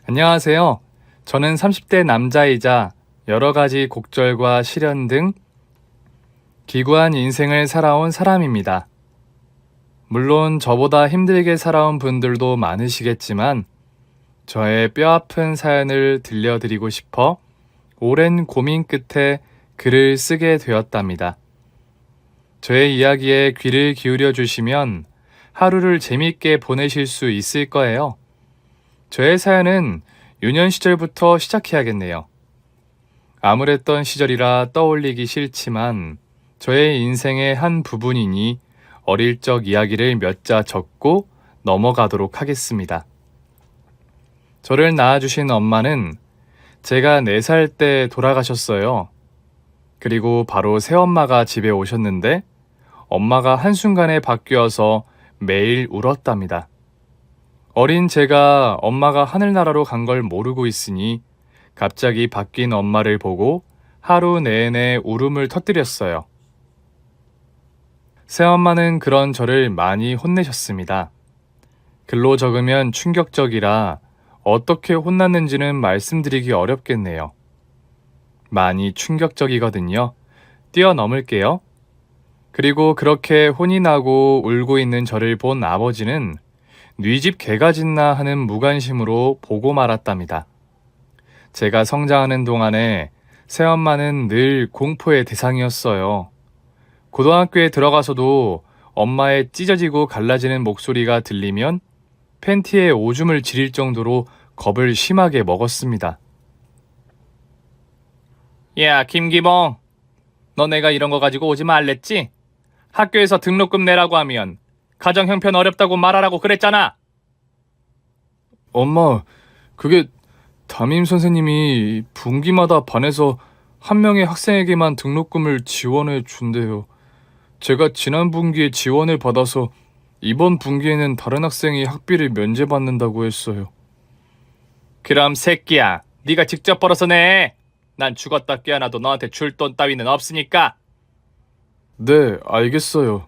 안녕하세요. 저는 30대 남자이자 여러 가지 곡절과 시련 등 기구한 인생을 살아온 사람입니다. 물론 저보다 힘들게 살아온 분들도 많으시겠지만 저의 뼈아픈 사연을 들려드리고 싶어 오랜 고민 끝에 글을 쓰게 되었답니다. 저의 이야기에 귀를 기울여 주시면 하루를 재미있게 보내실 수 있을 거예요. 저의 사연은 유년 시절부터 시작해야겠네요. 암울했던 시절이라 떠올리기 싫지만 저의 인생의 한 부분이니 어릴 적 이야기를 몇 자 적고 넘어가도록 하겠습니다. 저를 낳아주신 엄마는 제가 4살 때 돌아가셨어요. 그리고 바로 새엄마가 집에 오셨는데 엄마가 한순간에 바뀌어서 매일 울었답니다. 어린 제가 엄마가 하늘나라로 간 걸 모르고 있으니 갑자기 바뀐 엄마를 보고 하루 내내 울음을 터뜨렸어요. 새엄마는 그런 저를 많이 혼내셨습니다. 글로 적으면 충격적이라 어떻게 혼났는지는 말씀드리기 어렵겠네요. 많이 충격적이거든요. 뛰어넘을게요. 그리고 그렇게 혼이 나고 울고 있는 저를 본 아버지는 네 집 개가 짖나 하는 무관심으로 보고 말았답니다. 제가 성장하는 동안에 새엄마는 늘 공포의 대상이었어요. 고등학교에 들어가서도 엄마의 찢어지고 갈라지는 목소리가 들리면 팬티에 오줌을 지릴 정도로 겁을 심하게 먹었습니다. 야, 김기봉. 너 내가 이런 거 가지고 오지 말랬지? 학교에서 등록금 내라고 하면 가정 형편 어렵다고 말하라고 그랬잖아. 엄마, 그게 담임 선생님이 분기마다 반에서 한 명의 학생에게만 등록금을 지원해 준대요. 제가 지난 분기에 지원을 받아서 이번 분기에는 다른 학생이 학비를 면제받는다고 했어요. 그럼 새끼야, 네가 직접 벌어서 내. 난 죽었다 깨어나도 너한테 줄 돈 따위는 없으니까. 네, 알겠어요.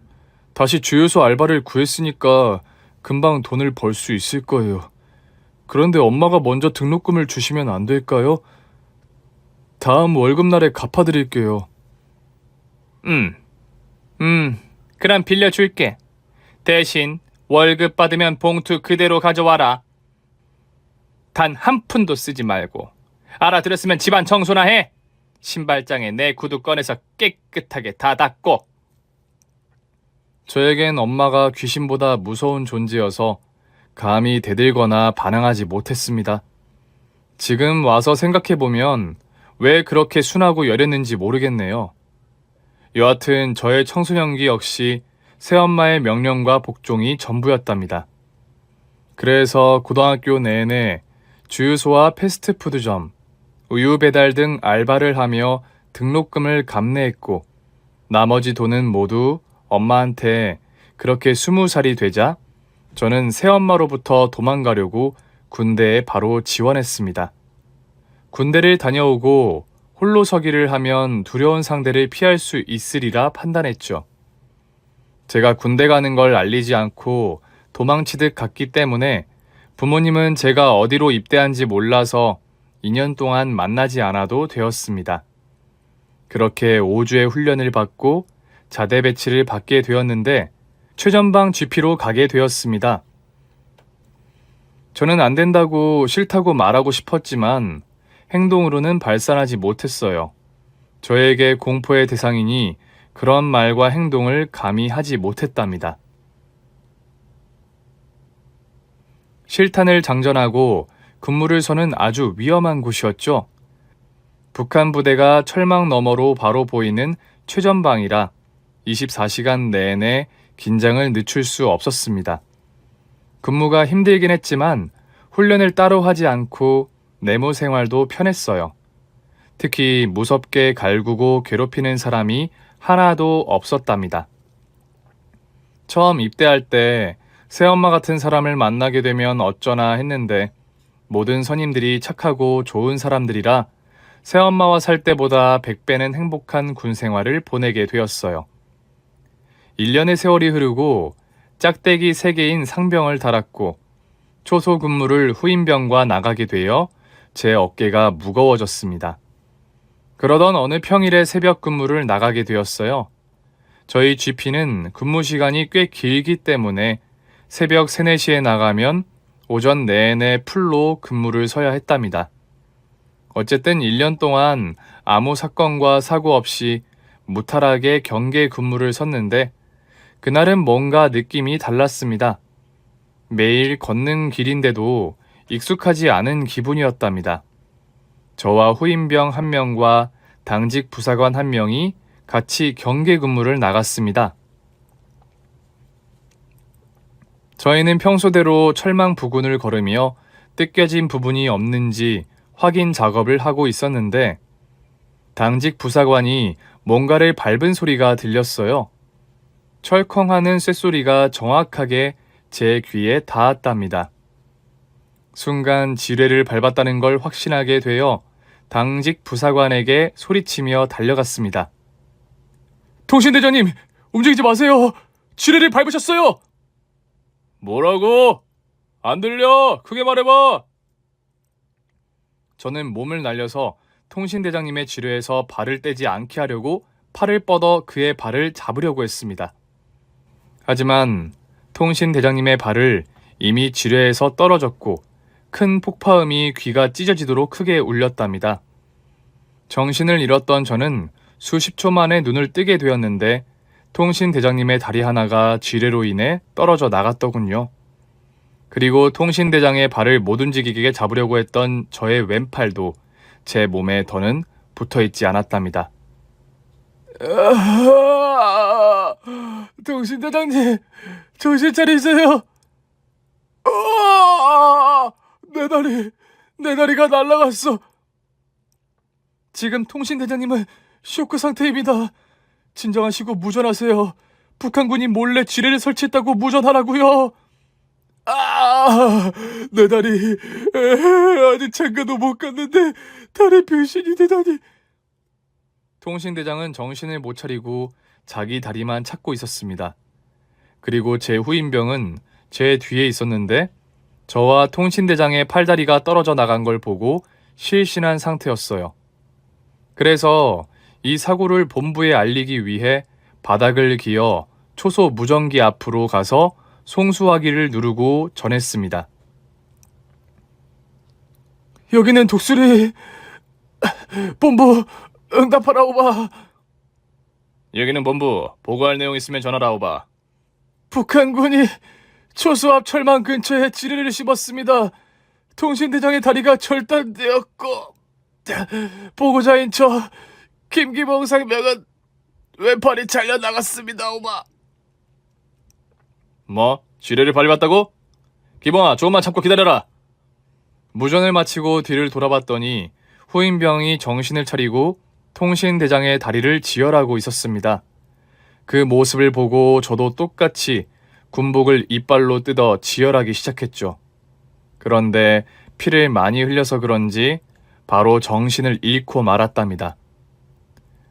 다시 주유소 알바를 구했으니까 금방 돈을 벌 수 있을 거예요. 그런데 엄마가 먼저 등록금을 주시면 안 될까요? 다음 월급날에 갚아드릴게요. 그럼 빌려줄게. 대신 월급 받으면 봉투 그대로 가져와라. 단 한 푼도 쓰지 말고. 알아들었으면 집안 청소나 해. 신발장에 내 구두 꺼내서 깨끗하게 다 닦고. 저에겐 엄마가 귀신보다 무서운 존재여서 감히 대들거나 반항하지 못했습니다. 지금 와서 생각해보면 왜 그렇게 순하고 여렸는지 모르겠네요. 여하튼 저의 청소년기 역시 새엄마의 명령과 복종이 전부였답니다. 그래서 고등학교 내내 주유소와 패스트푸드점, 우유 배달 등 알바를 하며 등록금을 감내했고 나머지 돈은 모두 엄마한테 그렇게 20살이 되자 저는 새엄마로부터 도망가려고 군대에 바로 지원했습니다. 군대를 다녀오고 홀로 서기를 하면 두려운 상대를 피할 수 있으리라 판단했죠. 제가 군대 가는 걸 알리지 않고 도망치듯 갔기 때문에 부모님은 제가 어디로 입대한지 몰라서 2년 동안 만나지 않아도 되었습니다. 그렇게 5주의 훈련을 받고 자대 배치를 받게 되었는데 최전방 GP로 가게 되었습니다. 저는 안 된다고 싫다고 말하고 싶었지만 행동으로는 발산하지 못했어요. 저에게 공포의 대상이니 그런 말과 행동을 감히 하지 못했답니다. 실탄을 장전하고 근무를 서는 아주 위험한 곳이었죠. 북한 부대가 철망 너머로 바로 보이는 최전방이라 24시간 내내 긴장을 늦출 수 없었습니다. 근무가 힘들긴 했지만 훈련을 따로 하지 않고 내무 생활도 편했어요. 특히 무섭게 갈구고 괴롭히는 사람이 하나도 없었답니다. 처음 입대할 때 새엄마 같은 사람을 만나게 되면 어쩌나 했는데 모든 선임들이 착하고 좋은 사람들이라 새엄마와 살 때보다 100배는 행복한 군 생활을 보내게 되었어요. 1년의 세월이 흐르고 짝대기 3개인 상병을 달았고 초소 근무를 후임병과 나가게 되어 제 어깨가 무거워졌습니다. 그러던 어느 평일에 새벽 근무를 나가게 되었어요. 저희 GP는 근무 시간이 꽤 길기 때문에 새벽 3, 4시에 나가면 오전 내내 풀로 근무를 서야 했답니다. 어쨌든 1년 동안 아무 사건과 사고 없이 무탈하게 경계 근무를 섰는데 그날은 뭔가 느낌이 달랐습니다. 매일 걷는 길인데도 익숙하지 않은 기분이었답니다. 저와 후임병 1명과 당직 부사관 1명이 같이 경계 근무를 나갔습니다. 저희는 평소대로 철망 부근을 걸으며 뜯겨진 부분이 없는지 확인 작업을 하고 있었는데 당직 부사관이 뭔가를 밟은 소리가 들렸어요. 철컹하는 쇳소리가 정확하게 제 귀에 닿았답니다. 순간 지뢰를 밟았다는 걸 확신하게 되어 당직 부사관에게 소리치며 달려갔습니다. 통신대장님, 움직이지 마세요. 지뢰를 밟으셨어요. 뭐라고? 안 들려. 크게 말해봐. 저는 몸을 날려서 통신대장님의 지뢰에서 발을 떼지 않게 하려고 팔을 뻗어 그의 발을 잡으려고 했습니다. 하지만 통신대장님의 발을 이미 지뢰에서 떨어졌고 큰 폭파음이 귀가 찢어지도록 크게 울렸답니다. 정신을 잃었던 저는 수십 초 만에 눈을 뜨게 되었는데 통신대장님의 다리 하나가 지뢰로 인해 떨어져 나갔더군요. 그리고 통신대장의 발을 못 움직이게 잡으려고 했던 저의 왼팔도 제 몸에 더는 붙어있지 않았답니다. 통신대장님, 정신 차리세요. 내 다리가 날아갔어. 지금 통신대장님은 쇼크 상태입니다. 진정하시고 무전하세요. 북한군이 몰래 지뢰를 설치했다고 무전하라고요. 내 다리 아직 장가도 못 갔는데 다리 변신이 되다니. 통신대장은 정신을 못 차리고 자기 다리만 찾고 있었습니다. 그리고 제 후임병은 제 뒤에 있었는데 저와 통신대장의 팔다리가 떨어져 나간 걸 보고 실신한 상태였어요. 그래서 이 사고를 본부에 알리기 위해 바닥을 기어 초소 무전기 앞으로 가서 송수화기를 누르고 전했습니다. 여기는 독수리. 본부 응답하라 오바. 여기는 본부. 보고할 내용 있으면 전하라 오바. 북한군이 초소 앞 철망 근처에 지뢰를 씹었습니다. 통신대장의 다리가 절단되었고 보고자인 저 김기봉 상병은 왼팔이 잘려나갔습니다 오바. 뭐? 지뢰를 밟았다고? 기봉아, 조금만 참고 기다려라. 무전을 마치고 뒤를 돌아봤더니 후임병이 정신을 차리고 통신대장의 다리를 지혈하고 있었습니다. 그 모습을 보고 저도 똑같이 군복을 이빨로 뜯어 지혈하기 시작했죠. 그런데 피를 많이 흘려서 그런지 바로 정신을 잃고 말았답니다.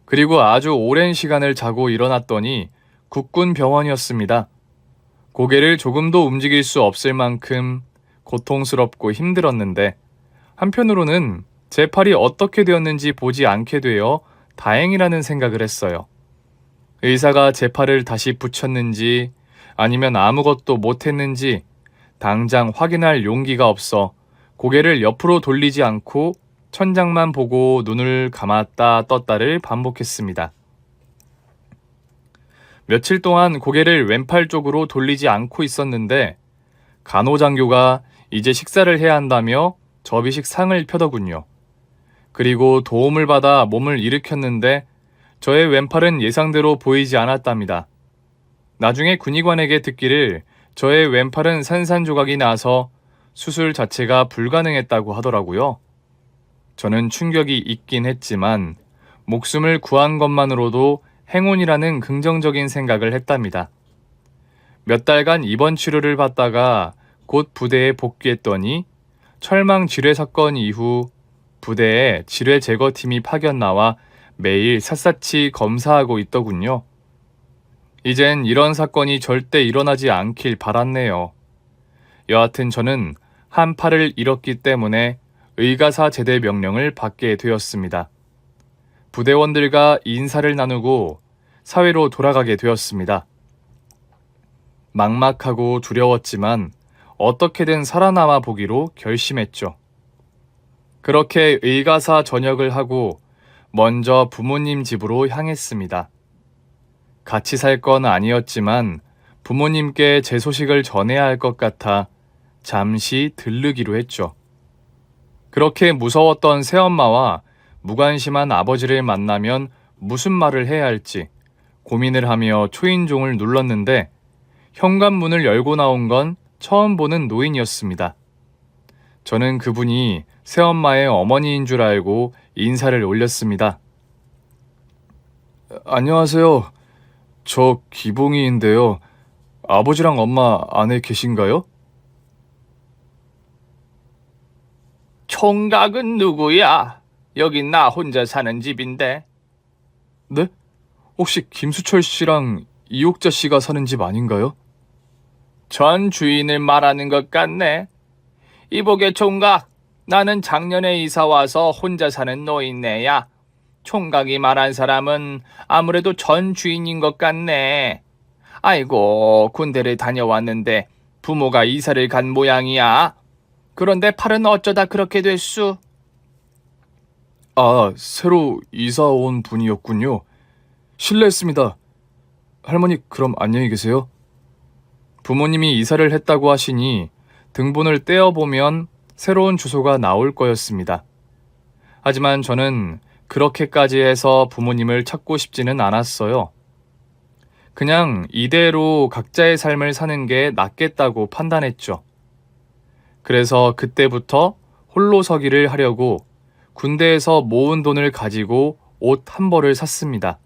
그리고 아주 오랜 시간을 자고 일어났더니 국군 병원이었습니다. 고개를 조금도 움직일 수 없을 만큼 고통스럽고 힘들었는데 한편으로는 제 팔이 어떻게 되었는지 보지 않게 되어 다행이라는 생각을 했어요. 의사가 제 팔을 다시 붙였는지 아니면 아무것도 못했는지 당장 확인할 용기가 없어 고개를 옆으로 돌리지 않고 천장만 보고 눈을 감았다 떴다를 반복했습니다. 며칠 동안 고개를 왼팔 쪽으로 돌리지 않고 있었는데 간호장교가 이제 식사를 해야 한다며 접이식 상을 펴더군요. 그리고 도움을 받아 몸을 일으켰는데 저의 왼팔은 예상대로 보이지 않았답니다. 나중에 군의관에게 듣기를 저의 왼팔은 산산조각이 나서 수술 자체가 불가능했다고 하더라고요. 저는 충격이 있긴 했지만 목숨을 구한 것만으로도 행운이라는 긍정적인 생각을 했답니다. 몇 달간 입원 치료를 받다가 곧 부대에 복귀했더니 철망 지뢰 사건 이후 부대에 지뢰 제거팀이 파견 나와 매일 샅샅이 검사하고 있더군요. 이젠 이런 사건이 절대 일어나지 않길 바랐네요. 여하튼 저는 한 팔을 잃었기 때문에 의가사 제대 명령을 받게 되었습니다. 부대원들과 인사를 나누고 사회로 돌아가게 되었습니다. 막막하고 두려웠지만 어떻게든 살아남아 보기로 결심했죠. 그렇게 의가사 전역을 하고 먼저 부모님 집으로 향했습니다. 같이 살 건 아니었지만 부모님께 제 소식을 전해야 할 것 같아 잠시 들르기로 했죠. 그렇게 무서웠던 새엄마와 무관심한 아버지를 만나면 무슨 말을 해야 할지 고민을 하며 초인종을 눌렀는데 현관문을 열고 나온 건 처음 보는 노인이었습니다. 저는 그분이 새엄마의 어머니인 줄 알고 인사를 올렸습니다. 안녕하세요. 저 기봉이인데요. 아버지랑 엄마 안에 계신가요? 총각은 누구야? 여긴 나 혼자 사는 집인데. 네? 혹시 김수철 씨랑 이옥자 씨가 사는 집 아닌가요? 전 주인을 말하는 것 같네. 이보게 총각, 나는 작년에 이사 와서 혼자 사는 노인네야. 총각이 말한 사람은 아무래도 전 주인인 것 같네. 아이고, 군대를 다녀왔는데 부모가 이사를 간 모양이야. 그런데 팔은 어쩌다 그렇게 됐수? 아, 새로 이사 온 분이었군요. 실례했습니다. 할머니, 그럼 안녕히 계세요. 부모님이 이사를 했다고 하시니 등본을 떼어보면 새로운 주소가 나올 거였습니다. 하지만 저는 그렇게까지 해서 부모님을 찾고 싶지는 않았어요. 그냥 이대로 각자의 삶을 사는 게 낫겠다고 판단했죠. 그래서 그때부터 홀로 서기를 하려고 군대에서 모은 돈을 가지고 옷 한 벌을 샀습니다.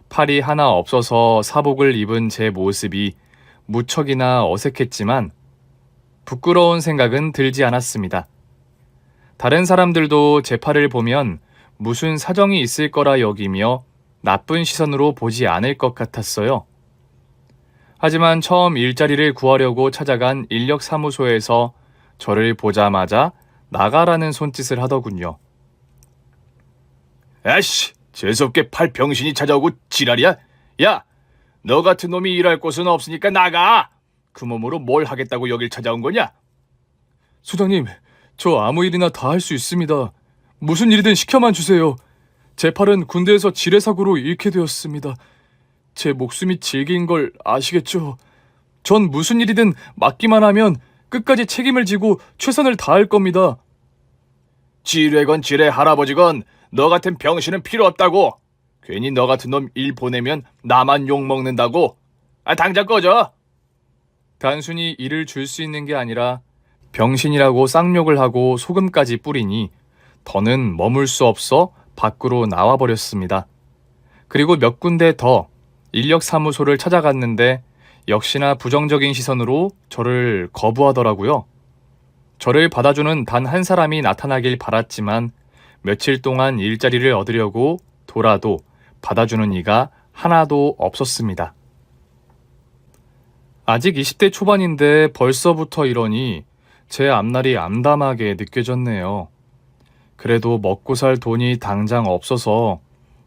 팔이 하나 없어서 사복을 입은 제 모습이 무척이나 어색했지만 부끄러운 생각은 들지 않았습니다. 다른 사람들도 제 팔을 보면 무슨 사정이 있을 거라 여기며 나쁜 시선으로 보지 않을 것 같았어요. 하지만 처음 일자리를 구하려고 찾아간 인력사무소에서 저를 보자마자 나가라는 손짓을 하더군요. 아씨, 재수없게 팔 병신이 찾아오고 지랄이야? 야, 너 같은 놈이 일할 곳은 없으니까 나가! 그 몸으로 뭘 하겠다고 여길 찾아온 거냐? 소장님, 저 아무 일이나 다 할 수 있습니다. 무슨 일이든 시켜만 주세요. 제 팔은 군대에서 지뢰사고로 잃게 되었습니다. 제 목숨이 질긴 걸 아시겠죠? 전 무슨 일이든 맡기만 하면 끝까지 책임을 지고 최선을 다할 겁니다. 지뢰건 지뢰 할아버지건 너 같은 병신은 필요 없다고. 괜히 너 같은 놈 일 보내면 나만 욕먹는다고. 당장 꺼져. 단순히 일을 줄 수 있는 게 아니라 병신이라고 쌍욕을 하고 소금까지 뿌리니 더는 머물 수 없어 밖으로 나와버렸습니다. 그리고 몇 군데 더 인력사무소를 찾아갔는데 역시나 부정적인 시선으로 저를 거부하더라고요. 저를 받아주는 단 한 사람이 나타나길 바랐지만 며칠 동안 일자리를 얻으려고 돌아도 받아주는 이가 하나도 없었습니다. 아직 20대 초반인데 벌써부터 이러니 제 앞날이 암담하게 느껴졌네요. 그래도 먹고 살 돈이 당장 없어서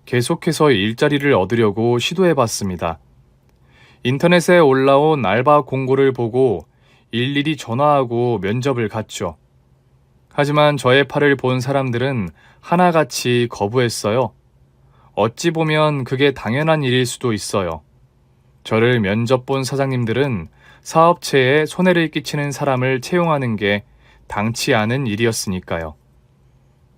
계속해서 일자리를 얻으려고 시도해봤습니다. 인터넷에 올라온 알바 공고를 보고 일일이 전화하고 면접을 갔죠. 하지만 저의 팔을 본 사람들은 하나같이 거부했어요. 어찌 보면 그게 당연한 일일 수도 있어요. 저를 면접 본 사장님들은 사업체에 손해를 끼치는 사람을 채용하는 게 당치 않은 일이었으니까요.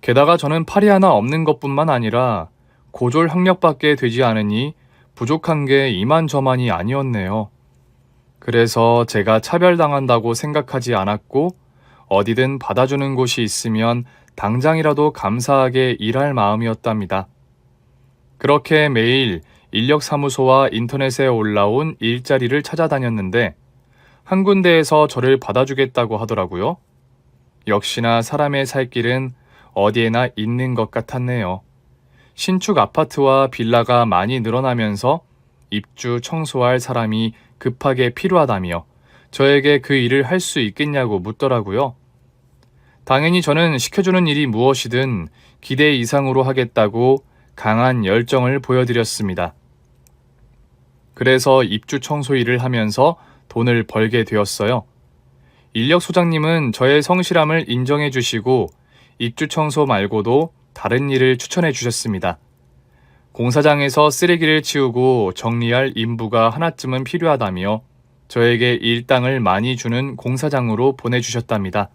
게다가 저는 팔이 하나 없는 것뿐만 아니라 고졸 학력밖에 되지 않으니 부족한 게 이만저만이 아니었네요. 그래서 제가 차별당한다고 생각하지 않았고 어디든 받아주는 곳이 있으면 당장이라도 감사하게 일할 마음이었답니다. 그렇게 매일 인력사무소와 인터넷에 올라온 일자리를 찾아다녔는데 한 군데에서 저를 받아주겠다고 하더라고요. 역시나 사람의 살 길은 어디에나 있는 것 같았네요. 신축 아파트와 빌라가 많이 늘어나면서 입주 청소할 사람이 급하게 필요하다며 저에게 그 일을 할 수 있겠냐고 묻더라고요. 당연히 저는 시켜주는 일이 무엇이든 기대 이상으로 하겠다고 강한 열정을 보여드렸습니다. 그래서 입주 청소 일을 하면서 돈을 벌게 되었어요. 인력 소장님은 저의 성실함을 인정해 주시고 입주 청소 말고도 다른 일을 추천해 주셨습니다. 공사장에서 쓰레기를 치우고 정리할 인부가 하나쯤은 필요하다며 저에게 일당을 많이 주는 공사장으로 보내주셨답니다.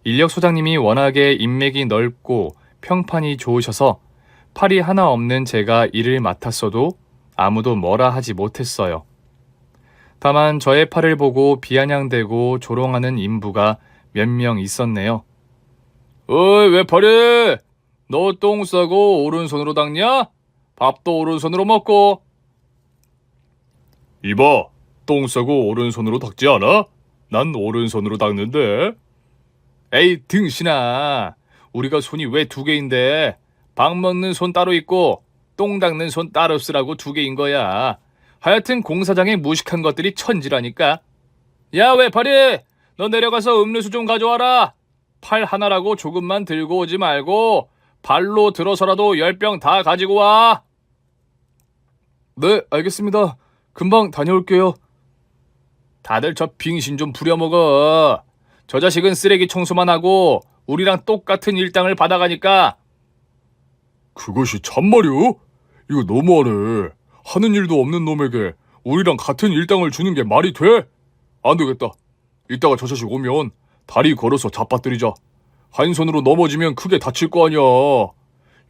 인력 소장님이 워낙에 인맥이 넓고 평판이 좋으셔서 팔이 하나 없는 제가 일을 맡았어도 아무도 뭐라 하지 못했어요. 다만 저의 팔을 보고 비아냥대고 조롱하는 인부가 몇 명 있었네요. 어이, 왜 팔이? 너 똥 싸고 오른손으로 닦냐? 밥도 오른손으로 먹고. 이봐, 똥 싸고 오른손으로 닦지 않아? 난 오른손으로 닦는데. 에이, 등신아. 우리가 손이 왜 두 개인데? 밥 먹는 손 따로 있고 똥 닦는 손 따로 쓰라고 두 개인 거야. 하여튼 공사장에 무식한 것들이 천지라니까. 야, 왜 팔이? 너 내려가서 음료수 좀 가져와라. 팔 하나라고 조금만 들고 오지 말고 발로 들어서라도 10병 다 가지고 와. 네, 알겠습니다. 금방 다녀올게요. 다들 저 빙신 좀 부려먹어. 저 자식은 쓰레기 청소만 하고 우리랑 똑같은 일당을 받아가니까. 그것이 참말이오? 이거 너무하네. 하는 일도 없는 놈에게 우리랑 같은 일당을 주는 게 말이 돼? 안 되겠다. 이따가 저 자식 오면 다리 걸어서 잡아뜨리자. 한 손으로 넘어지면 크게 다칠 거 아니야.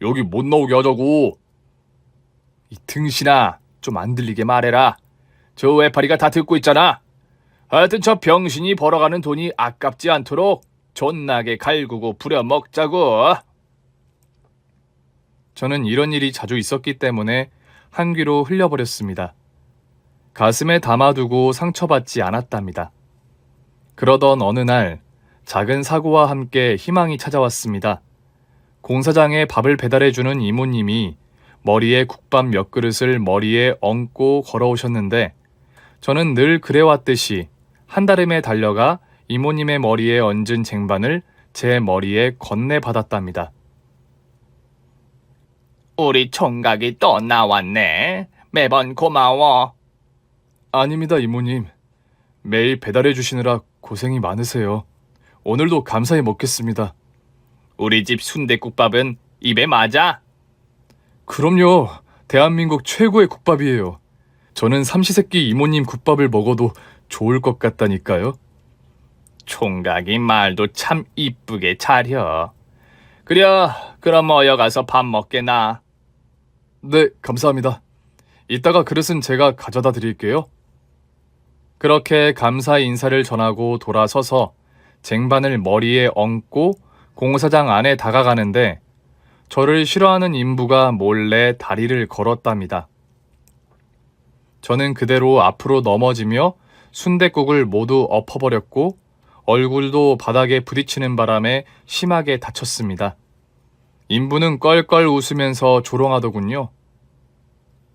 여기 못 나오게 하자고. 이 등신아, 좀 안 들리게 말해라. 저 외파리가 다 듣고 있잖아. 하여튼 저 병신이 벌어가는 돈이 아깝지 않도록 존나게 갈구고 부려먹자고. 저는 이런 일이 자주 있었기 때문에 한 귀로 흘려버렸습니다. 가슴에 담아두고 상처받지 않았답니다. 그러던 어느 날 작은 사고와 함께 희망이 찾아왔습니다. 공사장에 밥을 배달해주는 이모님이 머리에 국밥 몇 그릇을 머리에 얹고 걸어오셨는데 저는 늘 그래왔듯이 한달음에 달려가 이모님의 머리에 얹은 쟁반을 제 머리에 건네받았답니다. 우리 총각이 또 나왔네. 매번 고마워. 아닙니다, 이모님. 매일 배달해 주시느라 고생이 많으세요. 오늘도 감사히 먹겠습니다. 우리 집 순댓국밥은 입에 맞아? 그럼요. 대한민국 최고의 국밥이에요. 저는 삼시세끼 이모님 국밥을 먹어도 좋을 것 같다니까요. 총각이 말도 참 이쁘게 차려. 그려, 그럼 어여 가서 밥 먹게나. 네, 감사합니다. 이따가 그릇은 제가 가져다 드릴게요. 그렇게 감사 인사를 전하고 돌아서서 쟁반을 머리에 얹고 공사장 안에 다가가는데 저를 싫어하는 인부가 몰래 다리를 걸었답니다. 저는 그대로 앞으로 넘어지며 순댓국을 모두 엎어버렸고 얼굴도 바닥에 부딪히는 바람에 심하게 다쳤습니다. 인부는 껄껄 웃으면서 조롱하더군요.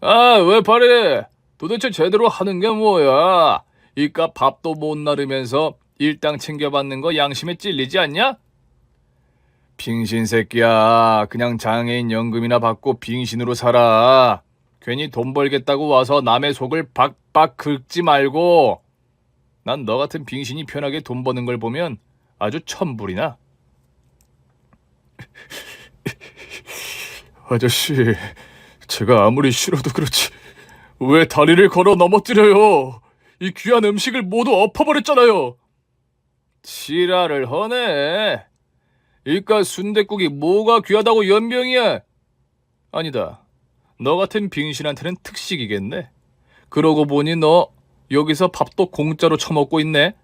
아, 왜 팔이? 도대체 제대로 하는 게 뭐야? 이깟 밥도 못 나르면서 일당 챙겨받는 거 양심에 찔리지 않냐? 빙신 새끼야. 그냥 장애인 연금이나 받고 빙신으로 살아. 괜히 돈 벌겠다고 와서 남의 속을 박박 긁지 말고. 난 너 같은 빙신이 편하게 돈 버는 걸 보면 아주 천불이나. 아저씨, 제가 아무리 싫어도 그렇지 왜 다리를 걸어 넘어뜨려요? 이 귀한 음식을 모두 엎어버렸잖아요. 지랄을 허네. 이깟 순댓국이 뭐가 귀하다고 연병이야? 아니다. 너 같은 빙신한테는 특식이겠네. 그러고 보니 너 여기서 밥도 공짜로 처먹고 있네.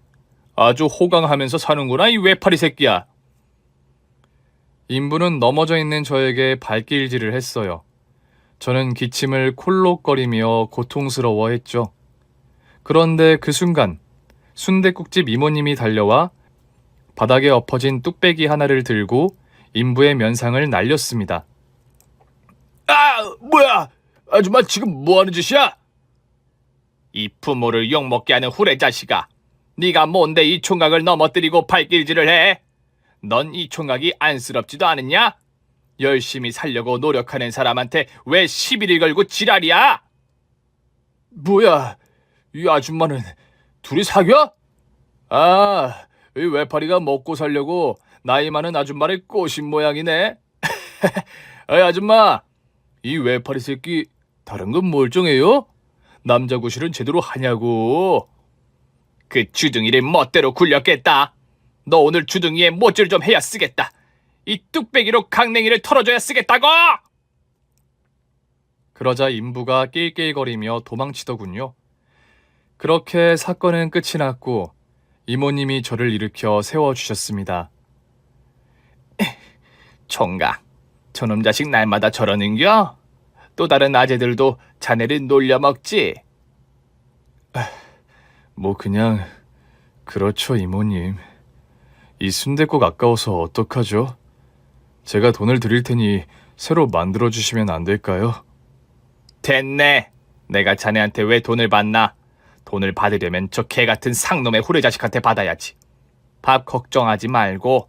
아주 호강하면서 사는구나, 이 외파리 새끼야. 인부는 넘어져 있는 저에게 발길질을 했어요. 저는 기침을 콜록거리며 고통스러워했죠. 그런데 그 순간 순댓국집 이모님이 달려와 바닥에 엎어진 뚝배기 하나를 들고 인부의 면상을 날렸습니다. 아, 뭐야? 아줌마 지금 뭐하는 짓이야? 이 부모를 욕먹게 하는 후레자식아. 네가 뭔데 이 총각을 넘어뜨리고 발길질을 해? 넌 이 총각이 안쓰럽지도 않느냐? 열심히 살려고 노력하는 사람한테 왜 시비를 걸고 지랄이야? 뭐야, 이 아줌마는 둘이 사겨? 아, 이 외파리가 먹고 살려고 나이 많은 아줌마를 꼬신 모양이네. 아이 아줌마, 이 외파리 새끼 다른 건 멀쩡해요? 남자 구실은 제대로 하냐고. 그 주둥이를 멋대로 굴렸겠다. 너 오늘 주둥이에 못줄 좀 해야 쓰겠다. 이 뚝배기로 강냉이를 털어줘야 쓰겠다고! 그러자 인부가 낄낄거리며 도망치더군요. 그렇게 사건은 끝이 났고 이모님이 저를 일으켜 세워주셨습니다. 총각, 저놈 자식 날마다 저러는겨? 또 다른 아재들도 자네를 놀려먹지? 뭐 그냥 그렇죠 이모님. 이 순댓국 아까워서 어떡하죠? 제가 돈을 드릴 테니 새로 만들어주시면 안 될까요? 됐네. 내가 자네한테 왜 돈을 받나? 돈을 받으려면 저 개같은 상놈의 후레자식한테 받아야지. 밥 걱정하지 말고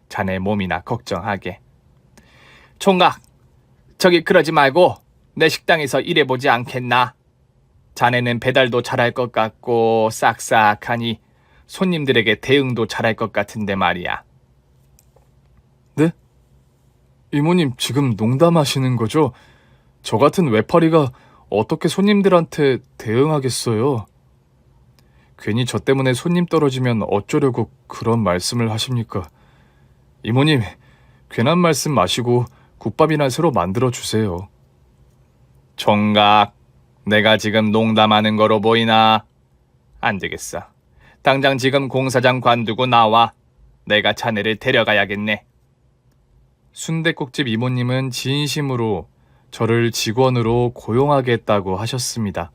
자네 몸이나 걱정하게. 총각, 저기 그러지 말고 내 식당에서 일해보지 않겠나? 자네는 배달도 잘할 것 같고 싹싹하니 손님들에게 대응도 잘할 것 같은데 말이야. 네? 이모님 지금 농담하시는 거죠? 저 같은 외파리가 어떻게 손님들한테 대응하겠어요? 괜히 저 때문에 손님 떨어지면 어쩌려고 그런 말씀을 하십니까? 이모님, 괜한 말씀 마시고 국밥이나 새로 만들어 주세요. 총각, 내가 지금 농담하는 거로 보이나? 안 되겠어. 당장 지금 공사장 관두고 나와. 내가 자네를 데려가야겠네. 순댓국집 이모님은 진심으로 저를 직원으로 고용하겠다고 하셨습니다.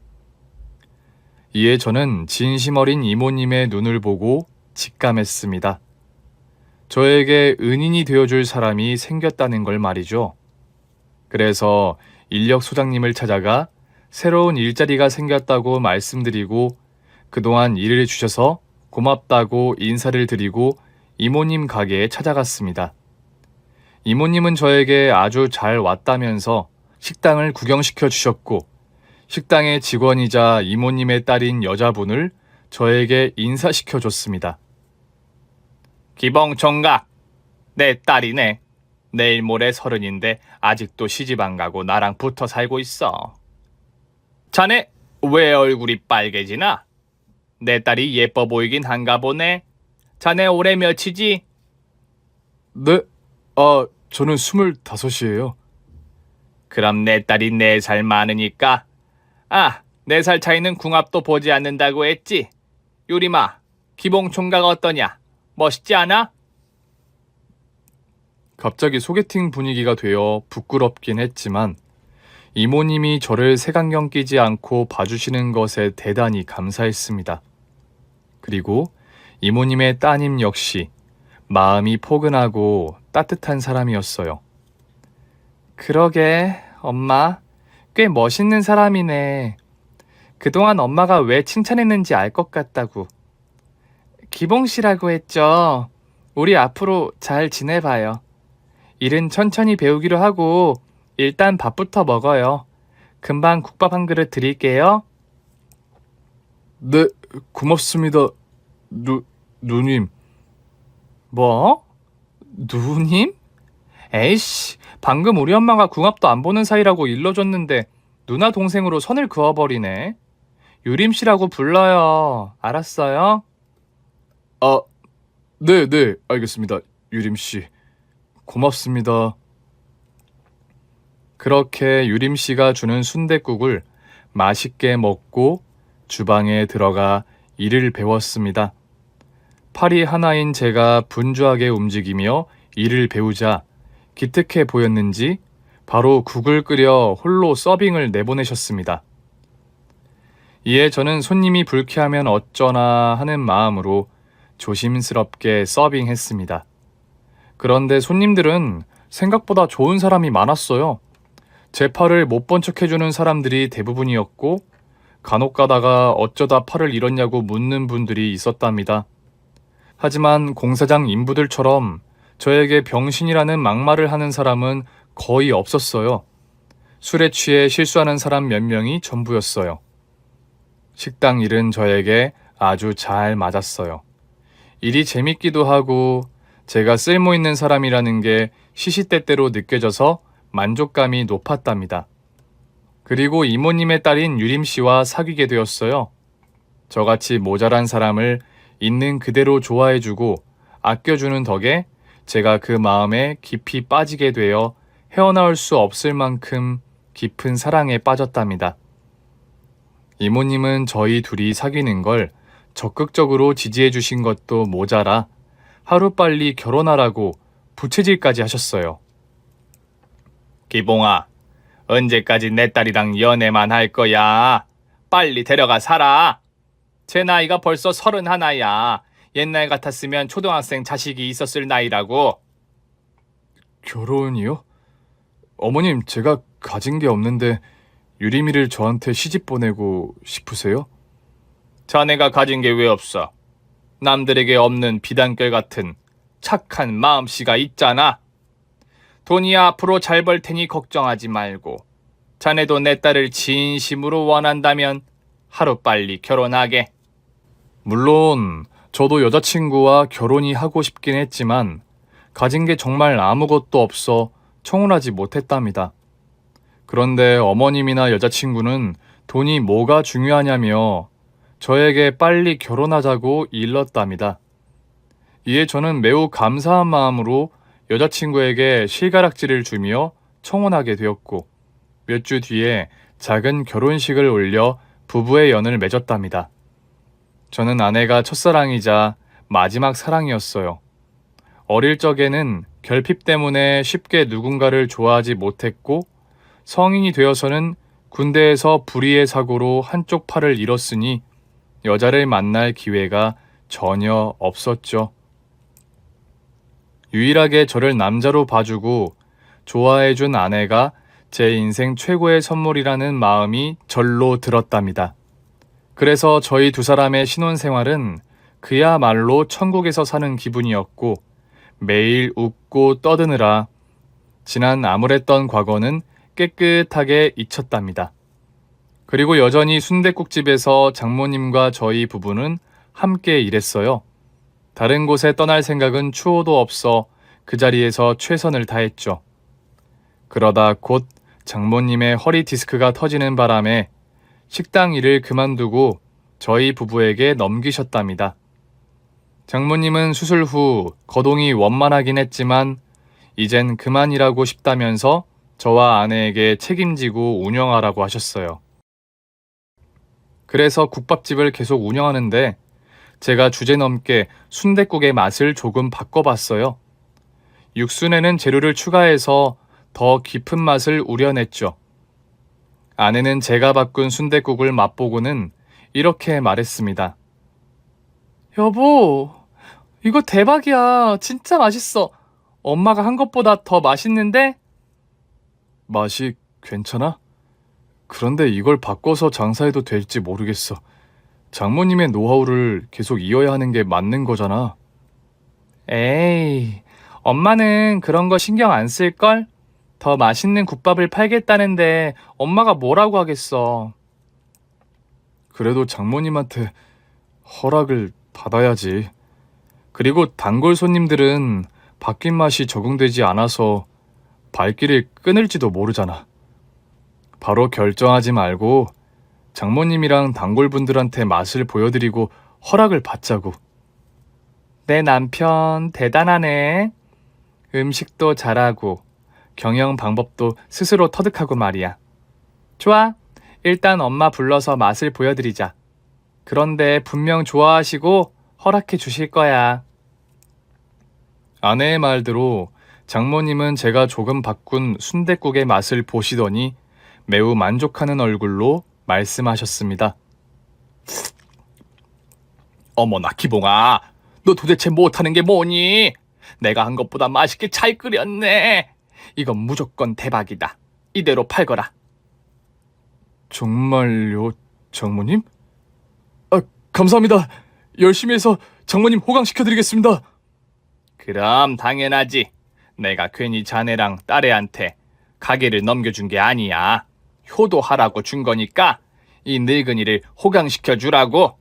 이에 저는 진심 어린 이모님의 눈을 보고 직감했습니다. 저에게 은인이 되어줄 사람이 생겼다는 걸 말이죠. 그래서 인력 소장님을 찾아가 새로운 일자리가 생겼다고 말씀드리고 그동안 일을 주셔서 고맙다고 인사를 드리고 이모님 가게에 찾아갔습니다. 이모님은 저에게 아주 잘 왔다면서 식당을 구경시켜 주셨고 식당의 직원이자 이모님의 딸인 여자분을 저에게 인사시켜 줬습니다. 기봉 총각, 내 딸이네. 내일 모레 30인데 아직도 시집 안 가고 나랑 붙어 살고 있어. 자네 왜 얼굴이 빨개지나? 내 딸이 예뻐 보이긴 한가 보네. 자네 올해 몇이지? 네? 저는 25이에요. 그럼 내 딸이 4살 많으니까. 4살 차이는 궁합도 보지 않는다고 했지. 유리마, 기봉 총각 어떠냐? 멋있지 않아? 갑자기 소개팅 분위기가 되어 부끄럽긴 했지만 이모님이 저를 색안경 끼지 않고 봐주시는 것에 대단히 감사했습니다. 그리고 이모님의 따님 역시 마음이 포근하고 따뜻한 사람이었어요. 그러게, 엄마. 꽤 멋있는 사람이네. 그동안 엄마가 왜 칭찬했는지 알 것 같다고. 기봉 씨라고 했죠. 우리 앞으로 잘 지내봐요. 일은 천천히 배우기로 하고 일단 밥부터 먹어요. 금방 국밥 한 그릇 드릴게요. 네, 고맙습니다. 누님. 뭐? 누님? 에이씨, 방금 우리 엄마가 궁합도 안 보는 사이라고 일러줬는데 누나 동생으로 선을 그어버리네. 유림 씨라고 불러요. 알았어요? 네, 알겠습니다. 유림 씨. 고맙습니다. 그렇게 유림 씨가 주는 순댓국을 맛있게 먹고 주방에 들어가 일을 배웠습니다. 팔이 하나인 제가 분주하게 움직이며 일을 배우자 기특해 보였는지 바로 국을 끓여 홀로 서빙을 내보내셨습니다. 이에 저는 손님이 불쾌하면 어쩌나 하는 마음으로 조심스럽게 서빙했습니다. 그런데 손님들은 생각보다 좋은 사람이 많았어요. 제 팔을 못 본 척 해주는 사람들이 대부분이었고 간혹 가다가 어쩌다 팔을 잃었냐고 묻는 분들이 있었답니다. 하지만 공사장 인부들처럼 저에게 병신이라는 막말을 하는 사람은 거의 없었어요. 술에 취해 실수하는 사람 몇 명이 전부였어요. 식당 일은 저에게 아주 잘 맞았어요. 일이 재밌기도 하고 제가 쓸모 있는 사람이라는 게 시시때때로 느껴져서 만족감이 높았답니다. 그리고 이모님의 딸인 유림 씨와 사귀게 되었어요. 저같이 모자란 사람을 있는 그대로 좋아해주고 아껴주는 덕에 제가 그 마음에 깊이 빠지게 되어 헤어나올 수 없을 만큼 깊은 사랑에 빠졌답니다. 이모님은 저희 둘이 사귀는 걸 적극적으로 지지해 주신 것도 모자라 하루빨리 결혼하라고 부채질까지 하셨어요. 기봉아, 언제까지 내 딸이랑 연애만 할 거야? 빨리 데려가 살아. 제 나이가 벌써 31야. 옛날 같았으면 초등학생 자식이 있었을 나이라고. 결혼이요? 어머님, 제가 가진 게 없는데 유리미를 저한테 시집 보내고 싶으세요? 자네가 가진 게 왜 없어? 남들에게 없는 비단결 같은 착한 마음씨가 있잖아. 돈이 앞으로 잘 벌 테니 걱정하지 말고 자네도 내 딸을 진심으로 원한다면 하루빨리 결혼하게. 물론 저도 여자친구와 결혼이 하고 싶긴 했지만 가진 게 정말 아무것도 없어 청혼하지 못했답니다. 그런데 어머님이나 여자친구는 돈이 뭐가 중요하냐며 저에게 빨리 결혼하자고 일렀답니다. 이에 저는 매우 감사한 마음으로 여자친구에게 실가락지를 주며 청혼하게 되었고 몇 주 뒤에 작은 결혼식을 올려 부부의 연을 맺었답니다. 저는 아내가 첫사랑이자 마지막 사랑이었어요. 어릴 적에는 결핍 때문에 쉽게 누군가를 좋아하지 못했고 성인이 되어서는 군대에서 불의의 사고로 한쪽 팔을 잃었으니 여자를 만날 기회가 전혀 없었죠. 유일하게 저를 남자로 봐주고 좋아해준 아내가 제 인생 최고의 선물이라는 마음이 절로 들었답니다. 그래서 저희 두 사람의 신혼생활은 그야말로 천국에서 사는 기분이었고 매일 웃고 떠드느라 지난 암울했던 과거는 깨끗하게 잊혔답니다. 그리고 여전히 순댓국집에서 장모님과 저희 부부는 함께 일했어요. 다른 곳에 떠날 생각은 추호도 없어 그 자리에서 최선을 다했죠. 그러다 곧 장모님의 허리 디스크가 터지는 바람에 식당 일을 그만두고 저희 부부에게 넘기셨답니다. 장모님은 수술 후 거동이 원만하긴 했지만 이젠 그만 일하고 싶다면서 저와 아내에게 책임지고 운영하라고 하셨어요. 그래서 국밥집을 계속 운영하는데 제가 주제넘게 순댓국의 맛을 조금 바꿔봤어요. 육순에는 재료를 추가해서 더 깊은 맛을 우려냈죠. 아내는 제가 바꾼 순댓국을 맛보고는 이렇게 말했습니다. 여보, 이거 대박이야. 진짜 맛있어. 엄마가 한 것보다 더 맛있는데? 맛이 괜찮아? 그런데 이걸 바꿔서 장사해도 될지 모르겠어. 장모님의 노하우를 계속 이어야 하는 게 맞는 거잖아. 에이, 엄마는 그런 거 신경 안 쓸걸? 더 맛있는 국밥을 팔겠다는데 엄마가 뭐라고 하겠어. 그래도 장모님한테 허락을 받아야지. 그리고 단골 손님들은 바뀐 맛이 적응되지 않아서 발길을 끊을지도 모르잖아. 바로 결정하지 말고 장모님이랑 단골분들한테 맛을 보여드리고 허락을 받자고. 내 남편 대단하네. 음식도 잘하고 경영 방법도 스스로 터득하고 말이야. 좋아. 일단 엄마 불러서 맛을 보여드리자. 그런데 분명 좋아하시고 허락해 주실 거야. 아내의 말대로 장모님은 제가 조금 바꾼 순댓국의 맛을 보시더니 매우 만족하는 얼굴로 말씀하셨습니다. 어머나 기봉아, 너 도대체 못하는 게 뭐니? 내가 한 것보다 맛있게 잘 끓였네. 이건 무조건 대박이다. 이대로 팔거라. 정말요? 장모님? 아, 감사합니다. 열심히 해서 장모님 호강시켜드리겠습니다. 그럼 당연하지. 내가 괜히 자네랑 딸애한테 가게를 넘겨준 게 아니야. 효도하라고 준 거니까 이 늙은이를 호강시켜 주라고.